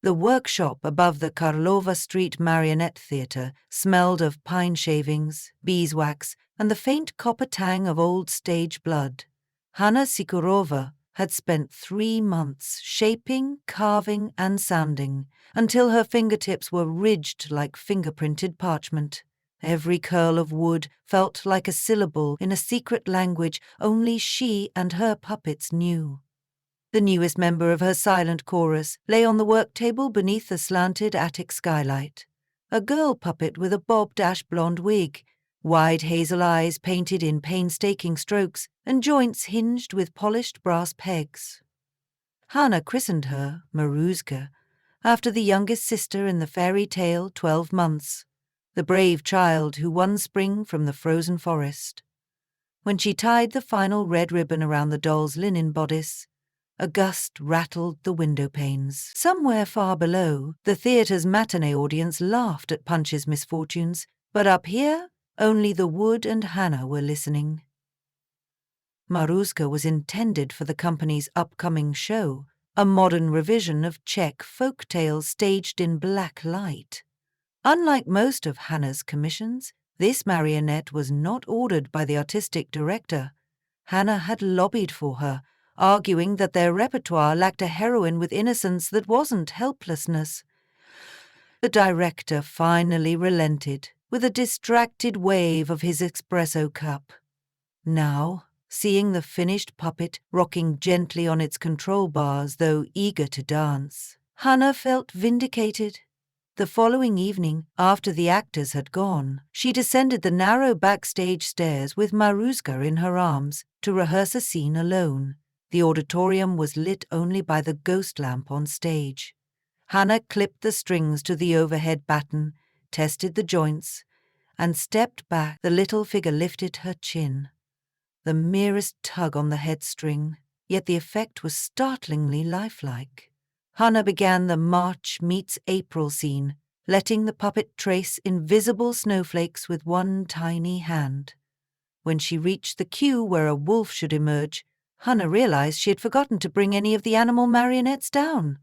The workshop above the Karlova Street Marionette Theatre smelled of pine shavings, beeswax, and the faint copper tang of old stage blood. Hanna Sikurova had spent 3 months shaping, carving, and sanding, until her fingertips were ridged like fingerprinted parchment. Every curl of wood felt like a syllable in a secret language only she and her puppets knew. The newest member of her silent chorus lay on the work table beneath the slanted attic skylight. A girl puppet with a bob-dash blonde wig, wide hazel eyes painted in painstaking strokes, and joints hinged with polished brass pegs. Hanna christened her Maruska, after the youngest sister in the fairy tale 12 Months, the brave child who won spring from the frozen forest. When she tied the final red ribbon around the doll's linen bodice, a gust rattled the window panes. Somewhere far below, the theatre's matinee audience laughed at Punch's misfortunes, but up here, only the wood and Hanna were listening. Maruska was intended for the company's upcoming show, a modern revision of Czech folk tales staged in black light. Unlike most of Hanna's commissions, this marionette was not ordered by the artistic director. Hanna had lobbied for her, arguing that their repertoire lacked a heroine with innocence that wasn't helplessness. The director finally relented, with a distracted wave of his espresso cup. Now, seeing the finished puppet rocking gently on its control bars, though eager to dance, Hanna felt vindicated. The following evening, after the actors had gone, she descended the narrow backstage stairs with Maruska in her arms to rehearse a scene alone. The auditorium was lit only by the ghost lamp on stage. Hanna clipped the strings to the overhead batten, tested the joints, and stepped back. The little figure lifted her chin. The merest tug on the head string, yet the effect was startlingly lifelike. Hanna began the March meets April scene, letting the puppet trace invisible snowflakes with one tiny hand. When she reached the cue where a wolf should emerge, Hanna realized she had forgotten to bring any of the animal marionettes down.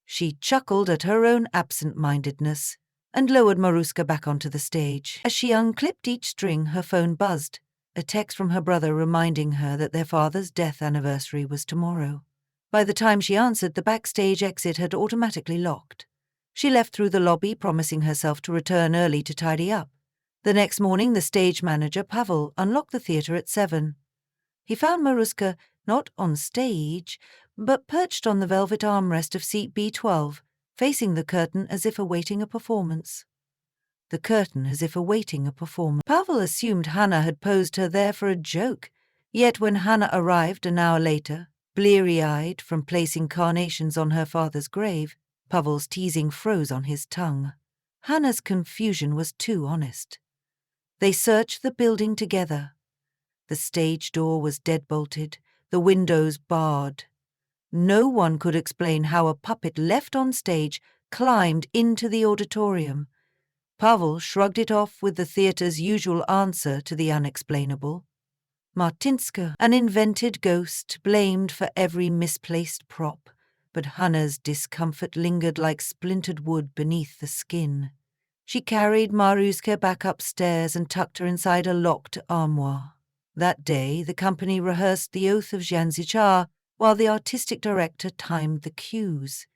She chuckled at her own absent-mindedness and lowered Maruska back onto the stage. As she unclipped each string, her phone buzzed, a text from her brother reminding her that their father's death anniversary was tomorrow. By the time she answered, the backstage exit had automatically locked. She left through the lobby, promising herself to return early to tidy up. The next morning, the stage manager, Pavel, unlocked the theatre at 7. He found Maruska not on stage, but perched on the velvet armrest of seat B12, facing the curtain as if awaiting a performance. Pavel assumed Hanna had posed her there for a joke, yet when Hanna arrived an hour later, bleary-eyed from placing carnations on her father's grave, Pavel's teasing froze on his tongue. Hanna's confusion was too honest. They searched the building together. The stage door was deadbolted, the windows barred. No one could explain how a puppet left on stage climbed into the auditorium. Pavel shrugged it off with the theatre's usual answer to the unexplainable. Martinska, an invented ghost, blamed for every misplaced prop, but Hanna's discomfort lingered like splintered wood beneath the skin. She carried Maruska back upstairs and tucked her inside a locked armoire. That day, the company rehearsed the Oath of Janzichar while the artistic director timed the cues.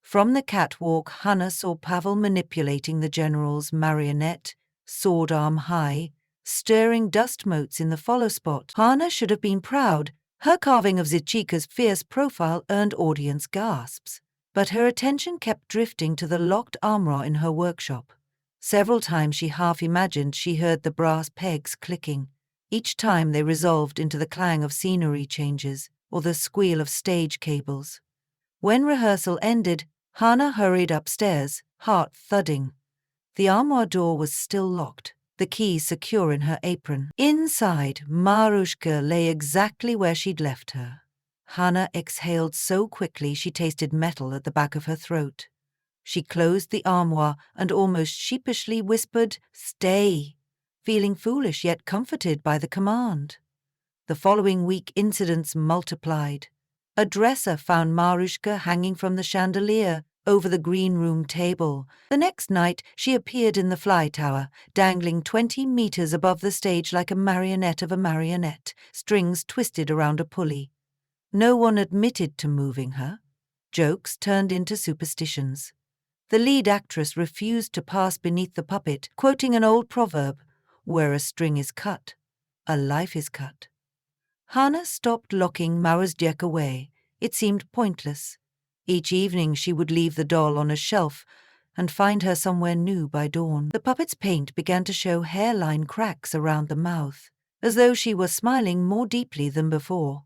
From the catwalk, Hanna saw Pavel manipulating the general's marionette, sword arm high, stirring dust motes in the follow spot. Hanna should have been proud. Her carving of Zichika's fierce profile earned audience gasps. But her attention kept drifting to the locked armoire in her workshop. Several times she half imagined she heard the brass pegs clicking. Each time they resolved into the clang of scenery changes or the squeal of stage cables. When rehearsal ended, Hanna hurried upstairs, heart thudding. The armoire door was still locked, the key secure in her apron. Inside, Maruska lay exactly where she'd left her. Hanna exhaled so quickly she tasted metal at the back of her throat. She closed the armoire and almost sheepishly whispered, "Stay," feeling foolish yet comforted by the command. The following week incidents multiplied. A dresser found Maruska hanging from the chandelier, over the green room table. The next night she appeared in the fly tower, dangling 20 meters above the stage like a marionette of a marionette, strings twisted around a pulley. No one admitted to moving her. Jokes turned into superstitions. The lead actress refused to pass beneath the puppet, quoting an old proverb, "Where a string is cut, a life is cut." Hannah stopped locking Marusjek away. It seemed pointless. Each evening she would leave the doll on a shelf and find her somewhere new by dawn. The puppet's paint began to show hairline cracks around the mouth, as though she was smiling more deeply than before.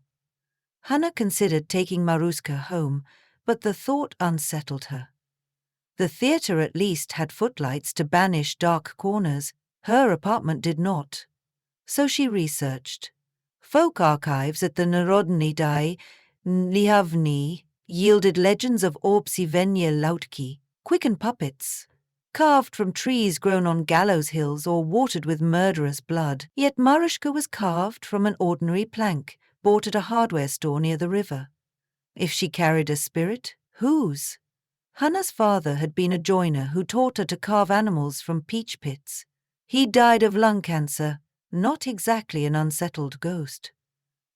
Hannah considered taking Maruska home, but the thought unsettled her. The theatre at least had footlights to banish dark corners. Her apartment did not. So she researched. Folk archives at the Narodny Dai Lihavny yielded legends of Obsivenye Lautki, quickened puppets, carved from trees grown on gallows hills or watered with murderous blood. Yet Marushka was carved from an ordinary plank, bought at a hardware store near the river. If she carried a spirit, whose? Hannah's father had been a joiner who taught her to carve animals from peach pits. He died of lung cancer, not exactly an unsettled ghost.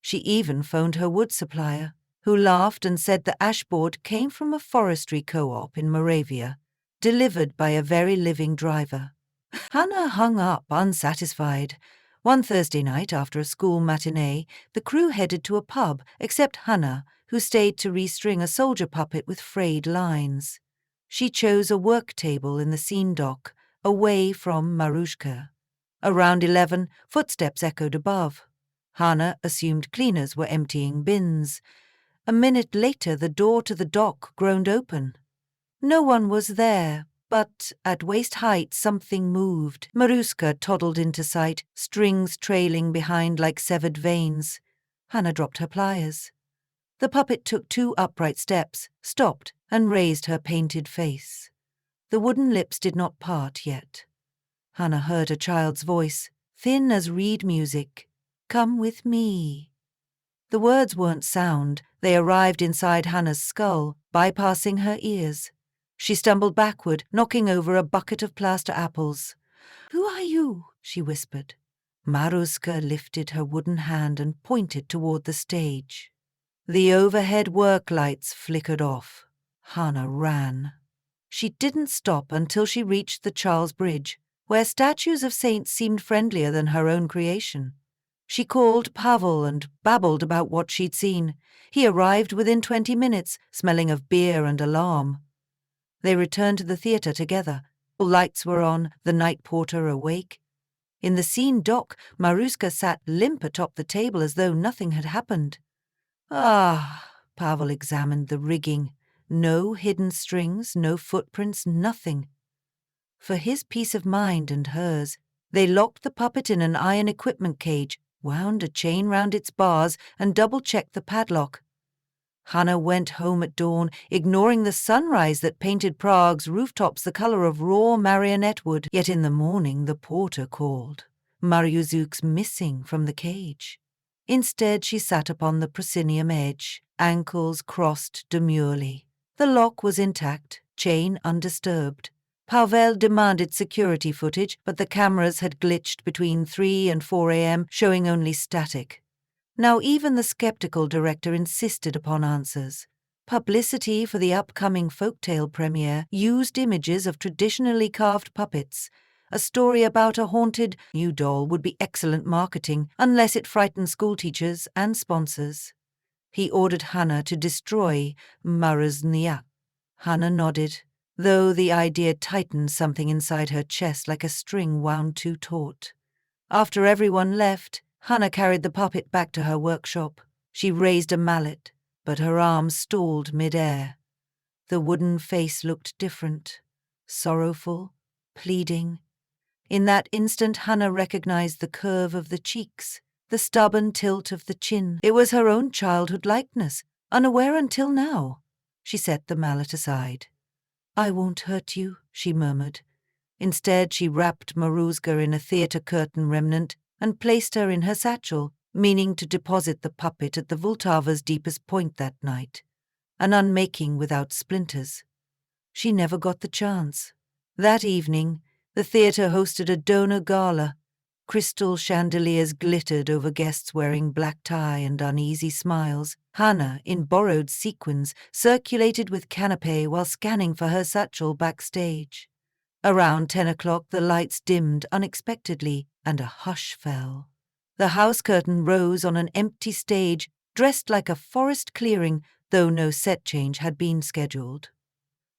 She even phoned her wood supplier, who laughed and said the ashboard came from a forestry co-op in Moravia, delivered by a very living driver. Hannah hung up unsatisfied. One Thursday night, after a school matinee, the crew headed to a pub, except Hannah, who stayed to restring a soldier puppet with frayed lines. She chose a work table in the scene dock, away from Marushka. Around 11, footsteps echoed above. Hannah assumed cleaners were emptying bins. A minute later, the door to the dock groaned open. No one was there, but at waist height something moved. Maruska toddled into sight, strings trailing behind like severed veins. Hannah dropped her pliers. The puppet took 2 upright steps, stopped, and raised her painted face. The wooden lips did not part yet. Hannah heard a child's voice, thin as reed music. "Come with me." The words weren't sound. They arrived inside Hannah's skull, bypassing her ears. She stumbled backward, knocking over a bucket of plaster apples. "Who are you?" she whispered. Maruska lifted her wooden hand and pointed toward the stage. The overhead work lights flickered off. Hannah ran. She didn't stop until she reached the Charles Bridge, where statues of saints seemed friendlier than her own creation. She called Pavel and babbled about what she'd seen. He arrived within 20 minutes, smelling of beer and alarm. They returned to the theatre together. All lights were on, the night porter awake. In the scene dock, Maruska sat limp atop the table as though nothing had happened. Ah, Pavel examined the rigging. No hidden strings, no footprints, nothing. For his peace of mind and hers, they locked the puppet in an iron equipment cage, wound a chain round its bars, and double-checked the padlock. Hannah went home at dawn, ignoring the sunrise that painted Prague's rooftops the color of raw marionette wood. Yet in the morning the porter called. Mariuzuk's missing from the cage. Instead she sat upon the proscenium edge, ankles crossed demurely. The lock was intact, chain undisturbed. Pavel demanded security footage, but the cameras had glitched between 3 and 4 a.m., showing only static. Now even the skeptical director insisted upon answers. Publicity for the upcoming folktale premiere used images of traditionally carved puppets. A story about a haunted new doll would be excellent marketing, unless it frightened schoolteachers and sponsors. He ordered Hannah to destroy Marusniak. Hannah nodded, though the idea tightened something inside her chest like a string wound too taut. After everyone left, Hannah carried the puppet back to her workshop. She raised a mallet, but her arm stalled mid-air. The wooden face looked different, sorrowful, pleading. In that instant Hannah recognized the curve of the cheeks, the stubborn tilt of the chin. It was her own childhood likeness, unaware until now. She set the mallet aside. "I won't hurt you," she murmured. Instead she wrapped Maruska in a theatre curtain remnant and placed her in her satchel, meaning to deposit the puppet at the Vltava's deepest point that night, an unmaking without splinters. She never got the chance. That evening, the theatre hosted a donor gala. Crystal chandeliers glittered over guests wearing black tie and uneasy smiles. Hannah, in borrowed sequins, circulated with canapé while scanning for her satchel backstage. Around 10 o'clock, the lights dimmed unexpectedly, and a hush fell. The house curtain rose on an empty stage, dressed like a forest clearing, though no set change had been scheduled.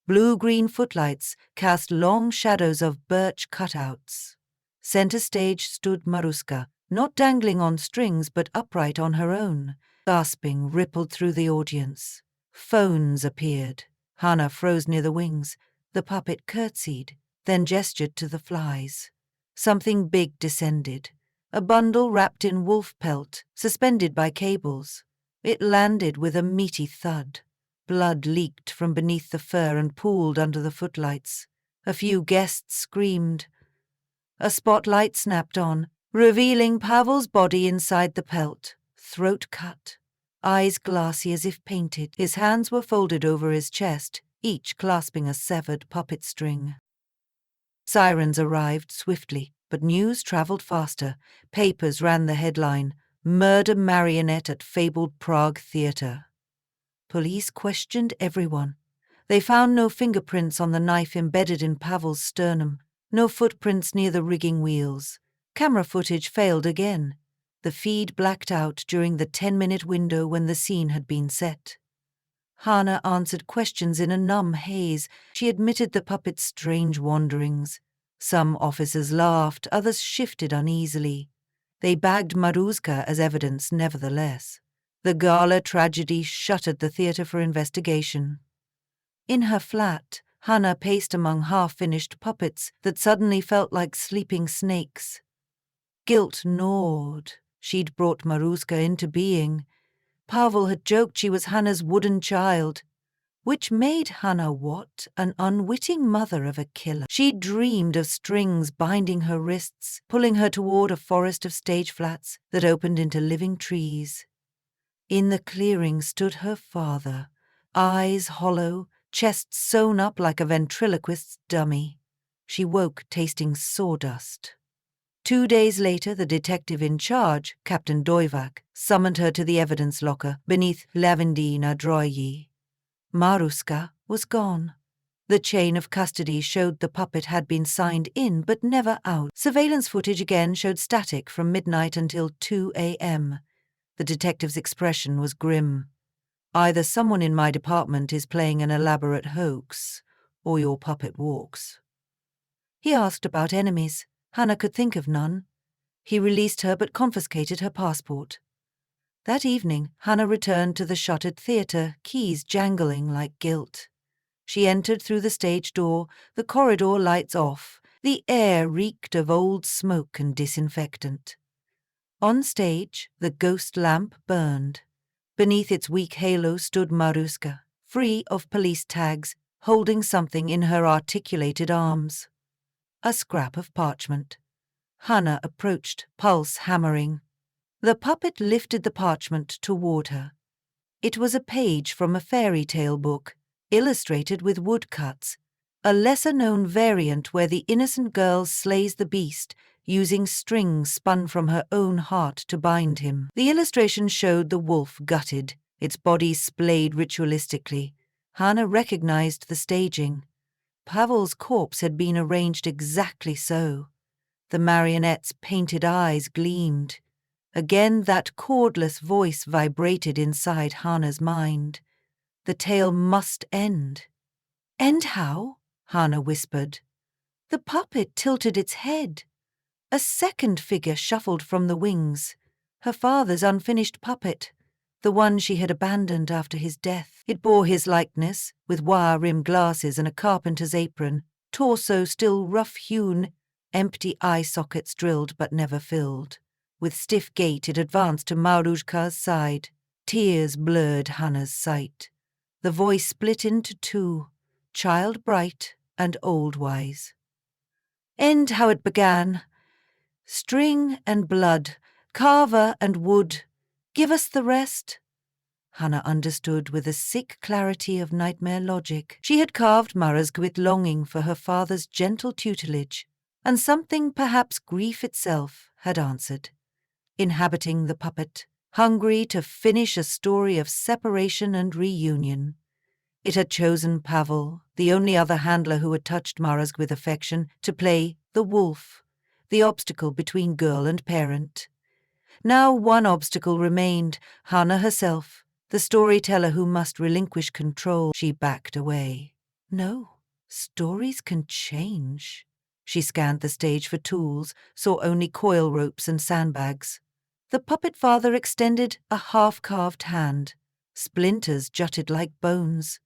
Blue-green footlights cast long shadows of birch cutouts. Center stage stood Maruska, not dangling on strings but upright on her own. Gasping rippled through the audience. Phones appeared. Hannah froze near the wings. The puppet curtsied, then gestured to the flies. Something big descended. A bundle wrapped in wolf pelt, suspended by cables. It landed with a meaty thud. Blood leaked from beneath the fur and pooled under the footlights. A few guests screamed. A spotlight snapped on, revealing Pavel's body inside the pelt, throat cut, eyes glassy as if painted. His hands were folded over his chest, each clasping a severed puppet string. Sirens arrived swiftly, but news traveled faster. Papers ran the headline, "Murder Marionette at fabled Prague theatre." Police questioned everyone. They found no fingerprints on the knife embedded in Pavel's sternum, no footprints near the rigging wheels. Camera footage failed again. The feed blacked out during the 10-minute window when the scene had been set. Hannah answered questions in a numb haze. She admitted the puppet's strange wanderings. Some officers laughed, others shifted uneasily. They bagged Maruska as evidence nevertheless. The gala tragedy shuttered the theatre for investigation. In her flat, Hannah paced among half-finished puppets that suddenly felt like sleeping snakes. Guilt gnawed. She'd brought Maruska into being. Pavel had joked she was Hannah's wooden child, which made Hannah what? An unwitting mother of a killer. She dreamed of strings binding her wrists, pulling her toward a forest of stage flats that opened into living trees. In the clearing stood her father, eyes hollow, chest sewn up like a ventriloquist's dummy. She woke tasting sawdust. 2 days later, the detective in charge, Captain Doivak, summoned her to the evidence locker beneath Lavendy na Droyi. Maruska was gone. The chain of custody showed the puppet had been signed in but never out. Surveillance footage again showed static from midnight until 2 a.m. The detective's expression was grim. Either someone in my department is playing an elaborate hoax, or your puppet walks. He asked about enemies. Hannah could think of none. He released her but confiscated her passport. That evening, Hannah returned to the shuttered theatre, keys jangling like guilt. She entered through the stage door, the corridor lights off. The air reeked of old smoke and disinfectant. On stage, the ghost lamp burned. Beneath its weak halo stood Maruska, free of police tags, holding something in her articulated arms. A scrap of parchment. Hannah approached, pulse hammering. The puppet lifted the parchment toward her. It was a page from a fairy tale book, illustrated with woodcuts, a lesser-known variant where the innocent girl slays the beast, using strings spun from her own heart to bind him. The illustration showed the wolf gutted, its body splayed ritualistically. Hannah recognized the staging. Pavel's corpse had been arranged exactly so. The marionette's painted eyes gleamed. Again that cordless voice vibrated inside Hannah's mind. The tale must end. End how? Hannah whispered. The puppet tilted its head. A second figure shuffled from the wings. Her father's unfinished puppet, the one she had abandoned after his death. It bore his likeness, with wire-rimmed glasses and a carpenter's apron, torso still rough-hewn, empty eye sockets drilled but never filled. With stiff gait it advanced to Maruska's side. Tears blurred Hannah's sight. The voice split into two, child bright and old wise. End how it began. String and blood, carver and wood, give us the rest. Hannah understood with a sick clarity of nightmare logic. She had carved Marozk with longing for her father's gentle tutelage, and something, perhaps grief itself, had answered, inhabiting the puppet, hungry to finish a story of separation and reunion. It had chosen Pavel, the only other handler who had touched Marozk with affection, to play the wolf, the obstacle between girl and parent. Now one obstacle remained, Hannah herself, the storyteller who must relinquish control. She backed away. No, stories can change. She scanned the stage for tools, saw only coil ropes and sandbags. The puppet father extended a half-carved hand. Splinters jutted like bones.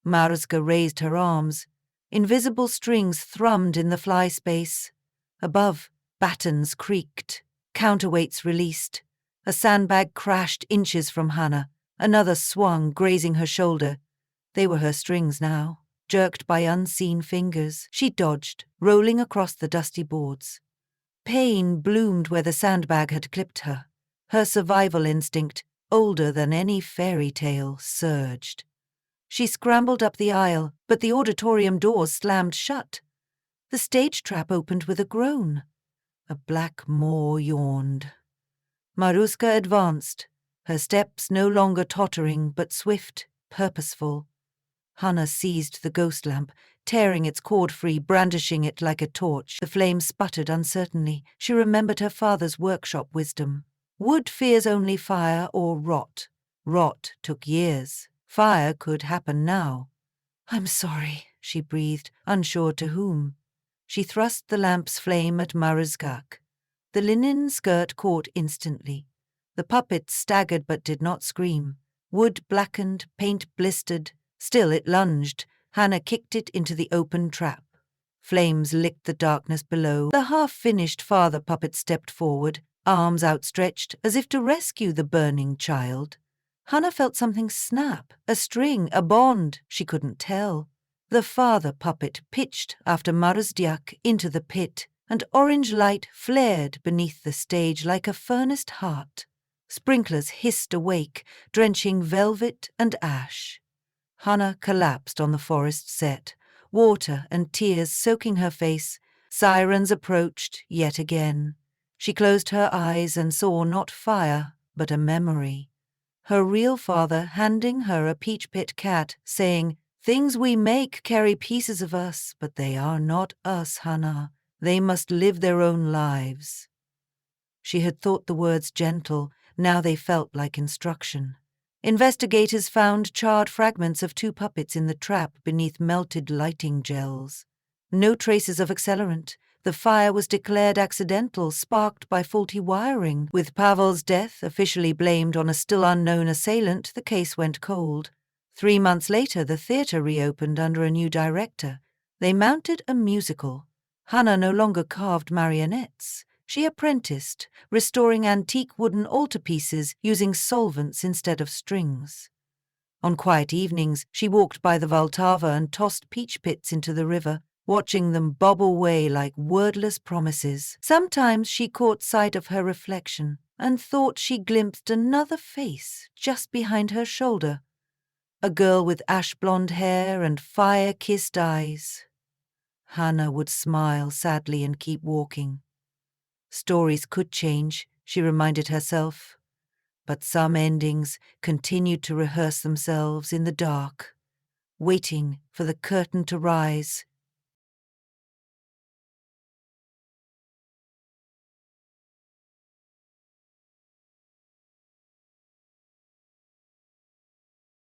Marozka raised her arms. Invisible strings thrummed in the fly space. Above, battens creaked. Counterweights released. A sandbag crashed inches from Hannah. Another swung, grazing her shoulder. They were her strings now, jerked by unseen fingers. She dodged, rolling across the dusty boards. Pain bloomed where the sandbag had clipped her. Her survival instinct, older than any fairy tale, surged. She scrambled up the aisle, but the auditorium doors slammed shut. The stage trap opened with a groan. A black maw yawned. Maruska advanced, her steps no longer tottering but swift, purposeful. Hannah seized the ghost lamp, tearing its cord free, brandishing it like a torch. The flame sputtered uncertainly. She remembered her father's workshop wisdom. Wood fears only fire or rot. Rot took years. Fire could happen now. "I'm sorry," she breathed, unsure to whom. She thrust the lamp's flame at Marozk. The linen skirt caught instantly. The puppet staggered but did not scream. Wood blackened, paint blistered. Still it lunged. Hannah kicked it into the open trap. Flames licked the darkness below. The half-finished father puppet stepped forward, arms outstretched as if to rescue the burning child. Hannah felt something snap, a string, a bond, she couldn't tell. The father puppet pitched after Marozk into the pit, and orange light flared beneath the stage like a furnace heart. Sprinklers hissed awake, drenching velvet and ash. Hannah collapsed on the forest set, water and tears soaking her face. Sirens approached yet again. She closed her eyes and saw not fire, but a memory. Her real father handing her a peach pit cat, saying, "Things we make carry pieces of us, but they are not us, Hannah. They must live their own lives." She had thought the words gentle, now they felt like instruction. Investigators found charred fragments of two puppets in the trap beneath melted lighting gels. No traces of accelerant. The fire was declared accidental, sparked by faulty wiring. With Pavel's death officially blamed on a still unknown assailant, the case went cold. 3 months later, the theatre reopened under a new director. They mounted a musical. Hannah no longer carved marionettes. She apprenticed, restoring antique wooden altarpieces using solvents instead of strings. On quiet evenings, she walked by the Vltava and tossed peach pits into the river, watching them bob away like wordless promises. Sometimes she caught sight of her reflection and thought she glimpsed another face just behind her shoulder. A girl with ash-blonde hair and fire-kissed eyes. Hannah would smile sadly and keep walking. Stories could change, she reminded herself, but some endings continued to rehearse themselves in the dark, waiting for the curtain to rise